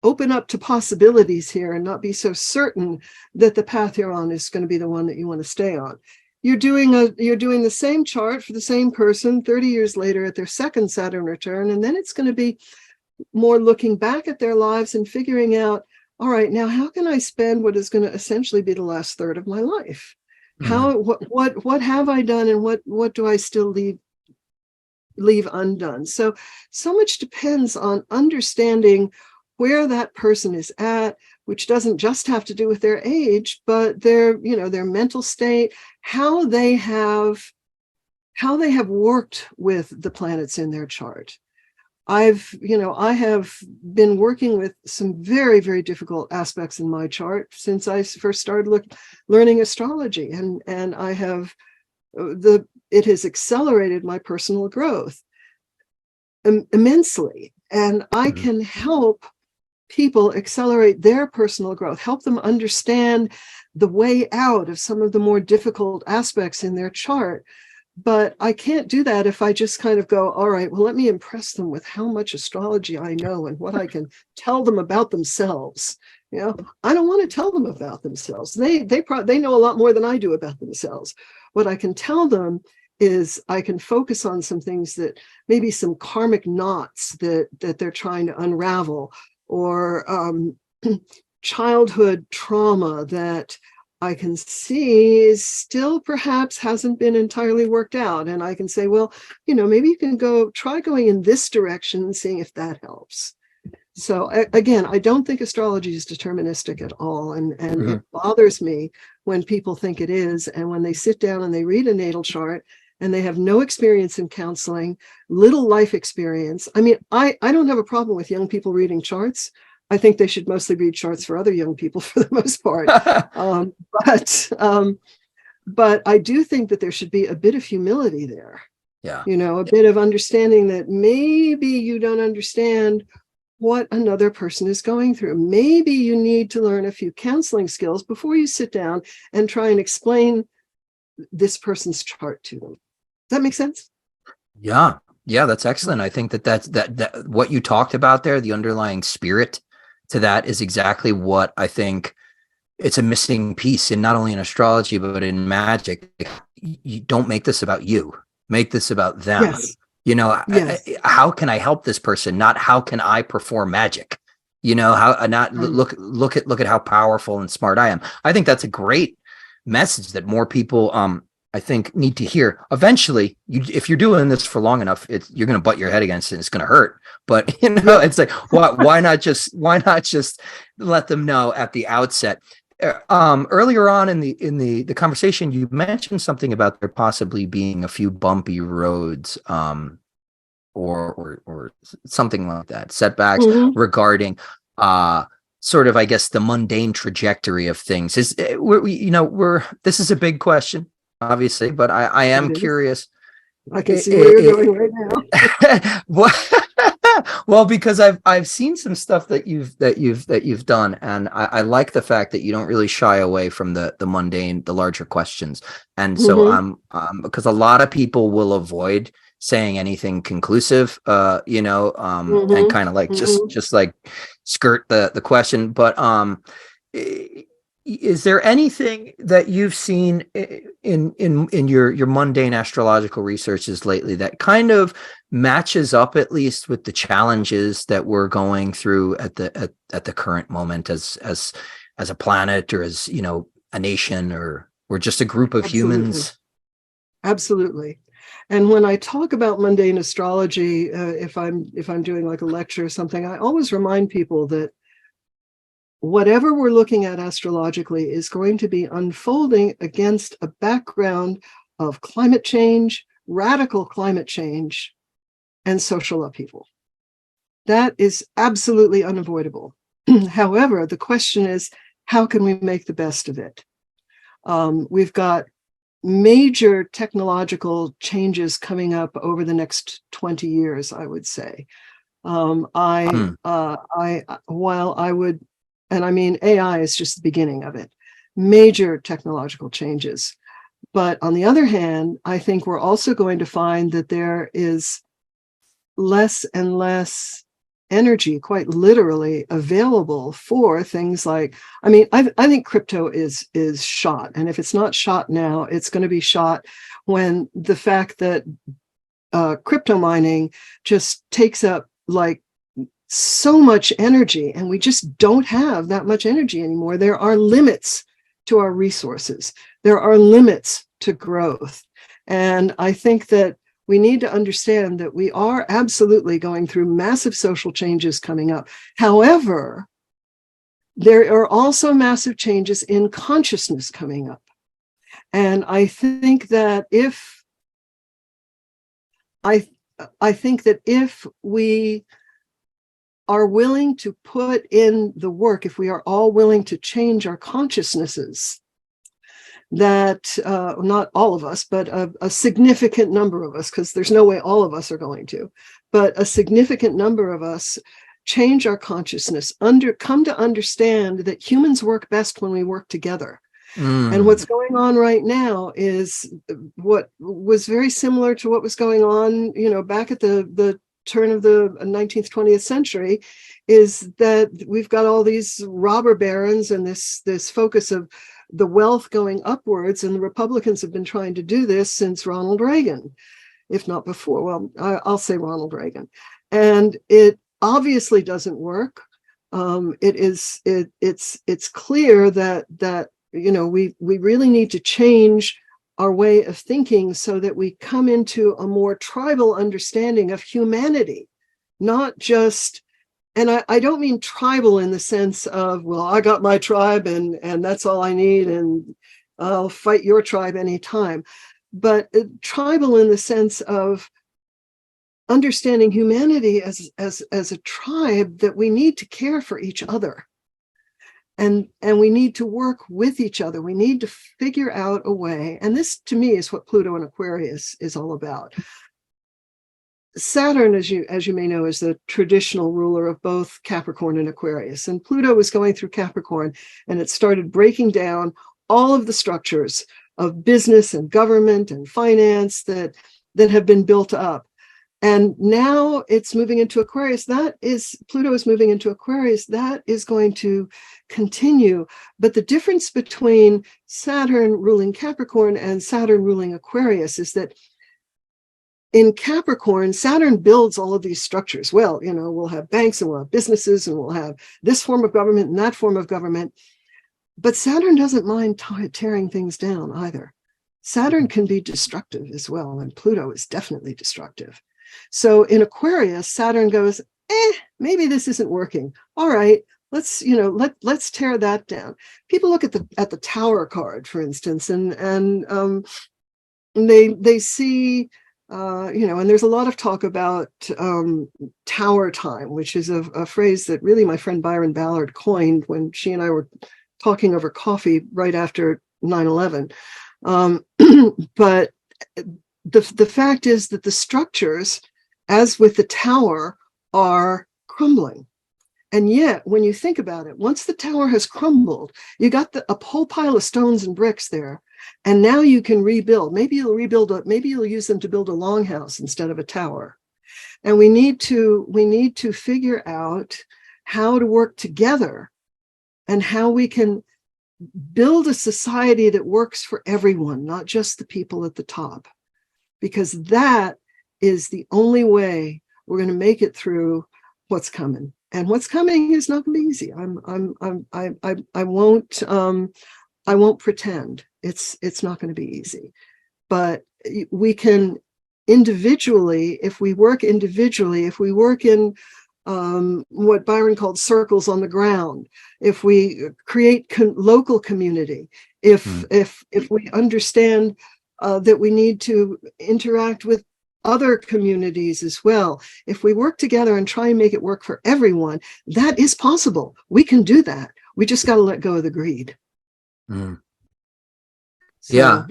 open up to possibilities here and not be so certain that the path you're on is going to be the one that you want to stay on. You're doing the same chart for the same person 30 years later at their second Saturn return, and then it's going to be more looking back at their lives and figuring out, all right, now how can I spend what is going to essentially be the last third of my life? What have I done, and what do I still leave undone? So much depends on understanding where that person is at, which doesn't just have to do with their age, but their mental state, how they have worked with the planets in their chart. I have been working with some very, very difficult aspects in my chart since I first started learning astrology, and I have it has accelerated my personal growth immensely, and I can help people accelerate their personal growth, help them understand the way out of some of the more difficult aspects in their chart. But I can't do that if I just kind of go, all right, well, let me impress them with how much astrology I know and what I can tell them about themselves. I don't want to tell them about themselves. They know a lot more than I do about themselves. What I can tell them is I can focus on some things, that maybe some karmic knots that they're trying to unravel, or childhood trauma that I can see still perhaps hasn't been entirely worked out. And I can say, well, maybe you can try going in this direction and seeing if that helps. So again, I don't think astrology is deterministic at all. And it bothers me when people think it is. And when they sit down and they read a natal chart and they have no experience in counseling, little life experience. I mean, I don't have a problem with young people reading charts. I think they should mostly read charts for other young people for the most part. But I do think that there should be a bit of humility there. Yeah. A bit of understanding that maybe you don't understand what another person is going through. Maybe you need to learn a few counseling skills before you sit down and try and explain this person's chart to them. Does that make sense? Yeah. Yeah, that's excellent. I think that what you talked about there, the underlying spirit to that, is exactly what I think it's a missing piece in not only in astrology, but in magic. You don't make this about you. Make this about them. Yes. Yes. How can I help this person? Not how can I perform magic? Look at how powerful and smart I am. I think that's a great message that more people I think need to hear. Eventually, if you're doing this for long enough, you're going to butt your head against it and it's going to hurt. But it's like, why not just let them know at the outset? Earlier on in the conversation, you mentioned something about there possibly being a few bumpy roads, or something like that, setbacks regarding sort of, I guess, the mundane trajectory of things. This is a big question, obviously, but I am curious. I can see where you're going right now. Well, because I've seen some stuff that you've done, and I like the fact that you don't really shy away from the mundane, the larger questions. And so because a lot of people will avoid saying anything conclusive, and kind of like just like skirt the question. But is there anything that you've seen in your mundane astrological researches lately that kind of matches up at least with the challenges that we're going through at the current moment as a planet, or as a nation, or just a group of humans? Absolutely. And when I talk about mundane astrology, if I'm doing like a lecture or something, I always remind people that whatever we're looking at astrologically is going to be unfolding against a background of climate change, radical climate change, and social upheaval. That is absolutely unavoidable. However, the question is, how can we make the best of it? We've got major technological changes coming up over the next 20 years, I would say. While I would, and I mean, AI is just the beginning of it, major technological changes. But on the other hand, I think we're also going to find that there is less and less energy, quite literally, available for things like, I think crypto is shot. And if it's not shot now, it's going to be shot when the fact that crypto mining just takes up like so much energy, and we just don't have that much energy anymore. There are limits to our resources. There are limits to growth. And I think that we need to understand that we are absolutely going through massive social changes coming up. However, there are also massive changes in consciousness coming up. And I think that if we are willing to put in the work, if we are all willing to change our consciousnesses, that not all of us, but a significant number of us, because there's no way all of us are going to, but a significant number of us change our consciousness, come to understand that humans work best when we work together. And what's going on right now is what was very similar to what was going on, back at the turn of the 19th, 20th century, is that we've got all these robber barons and this focus of the wealth going upwards, and the Republicans have been trying to do this since Ronald Reagan, if not before. Well, I'll say Ronald Reagan, and it obviously doesn't work. It's clear that we really need to change our way of thinking so that we come into a more tribal understanding of humanity, not just, and I don't mean tribal in the sense of, well, I got my tribe and that's all I need, and I'll fight your tribe anytime, but tribal in the sense of understanding humanity as a tribe, that we need to care for each other. And we need to work with each other. We need to figure out a way. And this, to me, is what Pluto and Aquarius is all about. Saturn, as you may know, is the traditional ruler of both Capricorn and Aquarius. And Pluto was going through Capricorn, and it started breaking down all of the structures of business and government and finance that have been built up. And now it's moving into Aquarius. Pluto is moving into Aquarius. That is going to continue. But the difference between Saturn ruling Capricorn and Saturn ruling Aquarius is that in Capricorn, Saturn builds all of these structures. Well, we'll have banks and we'll have businesses and we'll have this form of government and that form of government. But Saturn doesn't mind tearing things down either. Saturn can be destructive as well, and Pluto is definitely destructive. So in Aquarius, Saturn goes, maybe this isn't working. All right, let's tear that down. People look at the Tower card, for instance, and they see, and there's a lot of talk about Tower time, which is a phrase that really my friend Byron Ballard coined when she and I were talking over coffee right after 9/11. But the fact is that the structures, as with the Tower, are crumbling. And yet, when you think about it, once the Tower has crumbled, you got a whole pile of stones and bricks there, and now you can rebuild. Maybe you'll use them to build a longhouse instead of a tower. And we need to figure out how to work together and how we can build a society that works for everyone, not just the people at the top, because that is the only way we're going to make it through what's coming. And what's coming is not going to be easy. I won't pretend it's not going to be easy, but we can individually, if we work in what Byron called circles on the ground, if we create local community, if we understand that we need to interact with other communities as well, if we work together and try and make it work for everyone, that is possible. We can do that. We just got to let go of the greed. Mm. So, yeah,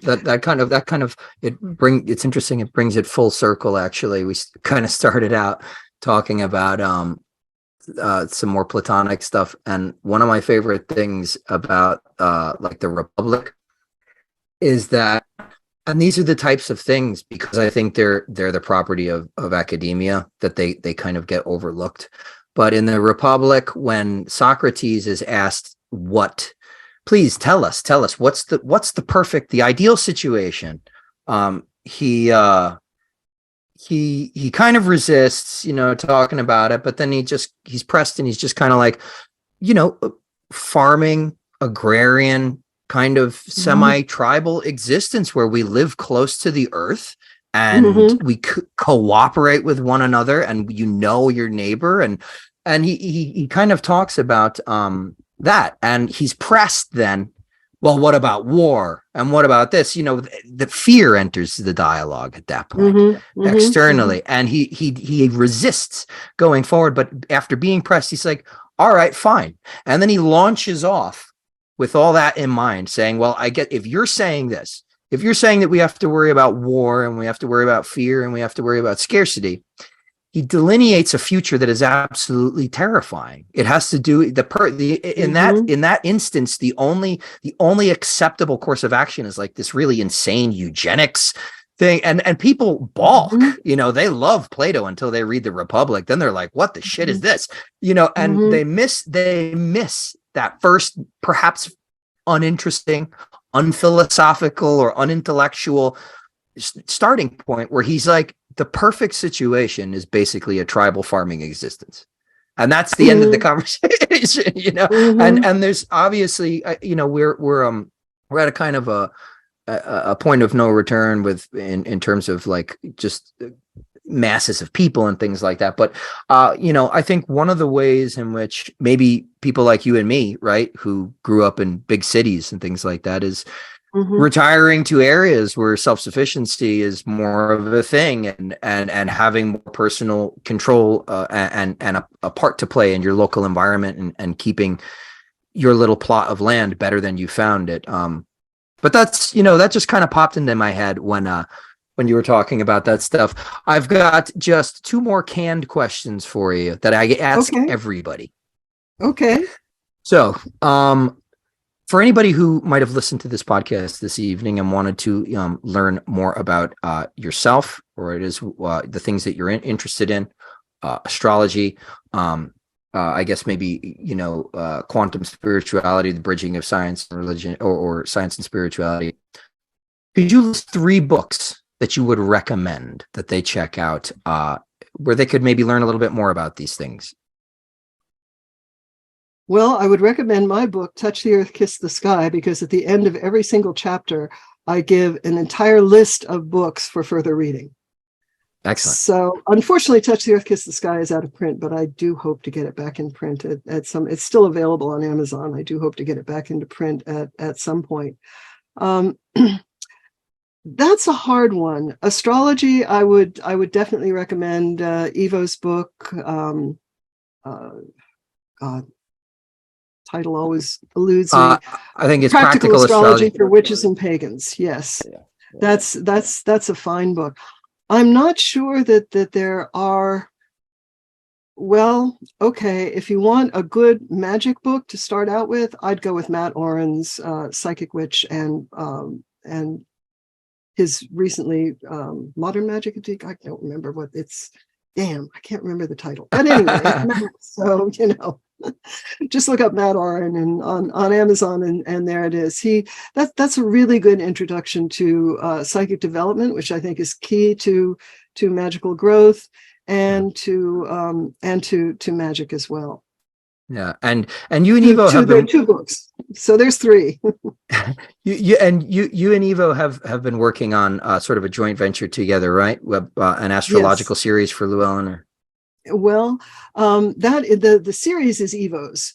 it's interesting. It brings it full circle. Actually, we kind of started out talking about some more Platonic stuff, and one of my favorite things about like the Republic is that, and these are the types of things, because I think they're the property of academia, that they kind of get overlooked. But in the Republic, when Socrates is asked, please tell us what's the ideal situation, he kind of resists, talking about it, but then he's pressed, and he's just kind of like, farming, agrarian, kind of semi-tribal existence where we live close to the earth and we cooperate with one another, and your neighbor, and he kind of talks about that, and he's pressed then, well, what about war, and what about this? The fear enters the dialogue at that point, externally, and he resists going forward, but after being pressed, he's like, all right, fine, and then he launches off with all that in mind, saying, well, I get, if you're saying that we have to worry about war, and we have to worry about fear, and we have to worry about scarcity, he delineates a future that is absolutely terrifying. It has to do in that instance, the only acceptable course of action is like this really insane eugenics thing, and people balk. They love Plato until they read the Republic, then they're like, what the shit is this? And they miss that first, perhaps uninteresting, unphilosophical, or unintellectual starting point, where he's like, the perfect situation is basically a tribal farming existence. and that's the end of the conversation. Mm-hmm. And there's obviously, we're at a kind of a point of no return in terms of like just masses of people and things like that. But I think one of the ways in which maybe people like you and me, right, who grew up in big cities and things like that, is Mm-hmm. retiring to areas where self-sufficiency is more of a thing, and having more personal control, and a part to play in your local environment, and keeping your little plot of land better than you found it. But that's, that just kind of popped into my head when you were talking about that stuff. I've got just two more canned questions for you that I ask Okay. everybody. Okay. So, for anybody who might have listened to this podcast this evening and wanted to learn more about yourself, or it is the things that you're interested in, astrology, I guess maybe, quantum spirituality, the bridging of science and religion, or science and spirituality. Could you list 3 books that you would recommend that they check out, where they could maybe learn a little bit more about these things? Well, I would recommend my book, Touch the Earth, Kiss the Sky, because at the end of every single chapter, I give an entire list of books for further reading. Excellent. So unfortunately, Touch the Earth, Kiss the Sky is out of print, but I do hope to get it back in print at some, it's still available on Amazon. I do hope to get it back into print at some point. That's a hard one. Astrology, I would definitely recommend Evo's book. God, title always eludes me. I think it's Practical Astrology for Witches and Pagans. Yes, yeah. That's a fine book. I'm not sure that there are. Well, okay, if you want a good magic book to start out with, I'd go with Matt Oren's Psychic Witch and his recently Modern Magic. I don't remember what it's. Damn, I can't remember the title. But anyway, so just look up Matt Oren and on Amazon, and there it is. That's a really good introduction to psychic development, which I think is key to magical growth and to magic as well. Yeah, and you and Evo have been 2 books, so there's 3. you and Evo have been working on sort of a joint venture together, right? An astrological series for Llewellyn. Well, the series is Evo's.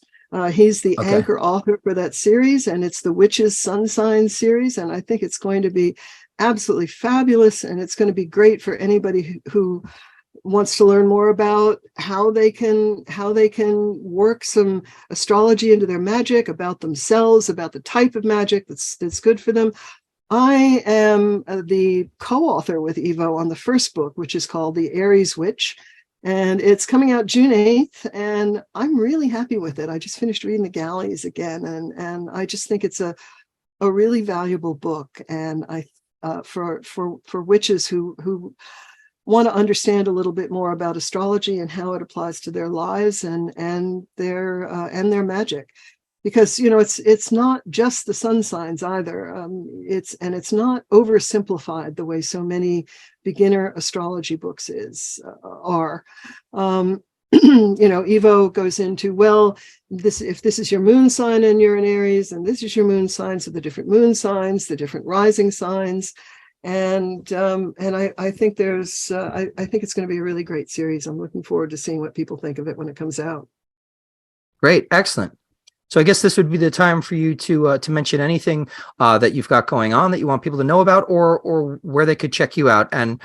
He's the anchor author for that series, and it's the Witches Sun Sign series, and I think it's going to be absolutely fabulous, and it's going to be great for anybody who wants to learn more about how they can work some astrology into their magic, about themselves, about the type of magic that's good for them. I am the co-author with Evo on the first book, which is called The Aries Witch, and it's coming out June 8th, and I'm really happy with it. I just finished reading The Galleys again, and I just think it's a really valuable book, and I for witches who want to understand a little bit more about astrology and how it applies to their lives and their magic, because it's not just the sun signs either. It's not oversimplified the way so many beginner astrology books are. Evo goes into, well, if this is your moon sign and you're in Aries, and this is your moon sign, so the different moon signs, the different rising signs. And I think I think it's going to be a really great series. I'm looking forward to seeing what people think of it when it comes out. Great, excellent. So I guess this would be the time for you to mention anything that you've got going on that you want people to know about, or where they could check you out. And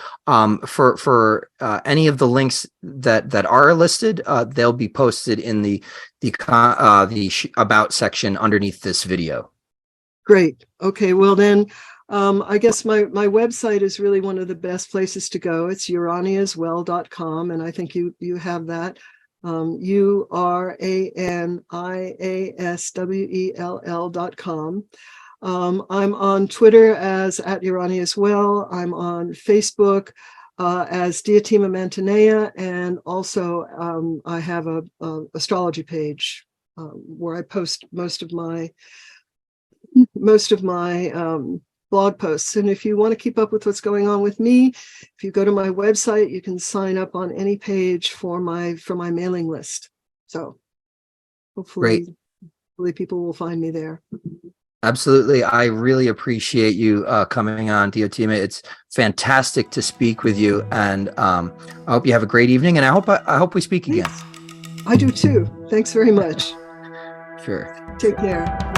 for any of the links that are listed, they'll be posted in the about section underneath this video. Great. Okay. Well then. I guess my website is really one of the best places to go. It's uraniaswell.com, and I think you have that. uraniaswell.com. I'm on Twitter as @uraniaswell. I'm on Facebook as Diotima Mantineia, and also I have a astrology page where I post most of my blog posts. And if you want to keep up with what's going on with me, if you go to my website, you can sign up on any page for my mailing list. So Great. hopefully people will find me there. Absolutely. I really appreciate you coming on, Diotima. It's fantastic to speak with you, and I hope you have a great evening, and I hope we speak again. I do too. Thanks very much. Sure. Take care.